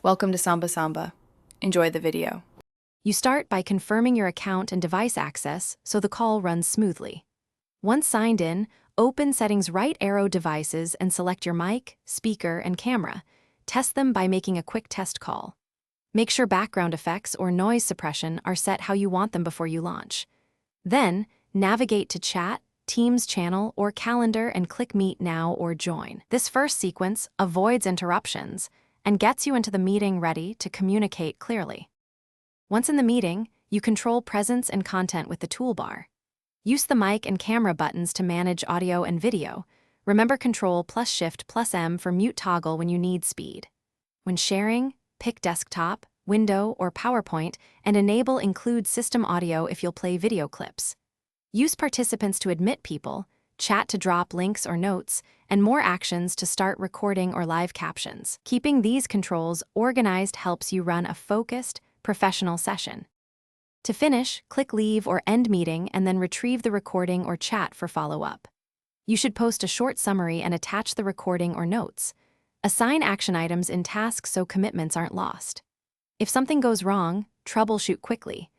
Welcome to Samba Samba. Enjoy the video. You start by confirming your account and device access so the call runs smoothly. Once signed in, open Settings right arrow devices and select your mic, speaker, and camera. Test them by making a quick test call. Make sure background effects or noise suppression are set how you want them before you launch. Then, navigate to Chat, Teams channel, or Calendar and click Meet Now or Join. This first sequence avoids interruptions and gets you into the meeting ready to communicate clearly. Once in the meeting, you control presence and content with the toolbar. Use the mic and camera buttons to manage audio and video. Remember Control+Shift+M for mute toggle when you need speed. When sharing, pick Desktop, Window, or PowerPoint and enable Include System Audio if you'll play video clips. Use participants to admit people, chat to drop links or notes, and more actions to start recording or live captions. Keeping these controls organized helps you run a focused, professional session. To finish, click Leave or End Meeting and then retrieve the recording or chat for follow-up. You should post a short summary and attach the recording or notes. Assign action items in tasks so commitments aren't lost. If something goes wrong, troubleshoot quickly.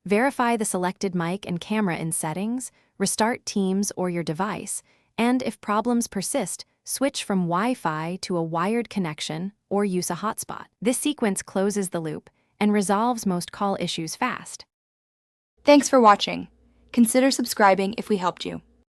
Verify the selected mic and camera in Settings, restart Teams or your device, and if problems persist, switch from Wi-Fi to a wired connection or use a hotspot. This sequence closes the loop and resolves most call issues fast. Thanks for watching. Consider subscribing if we helped you.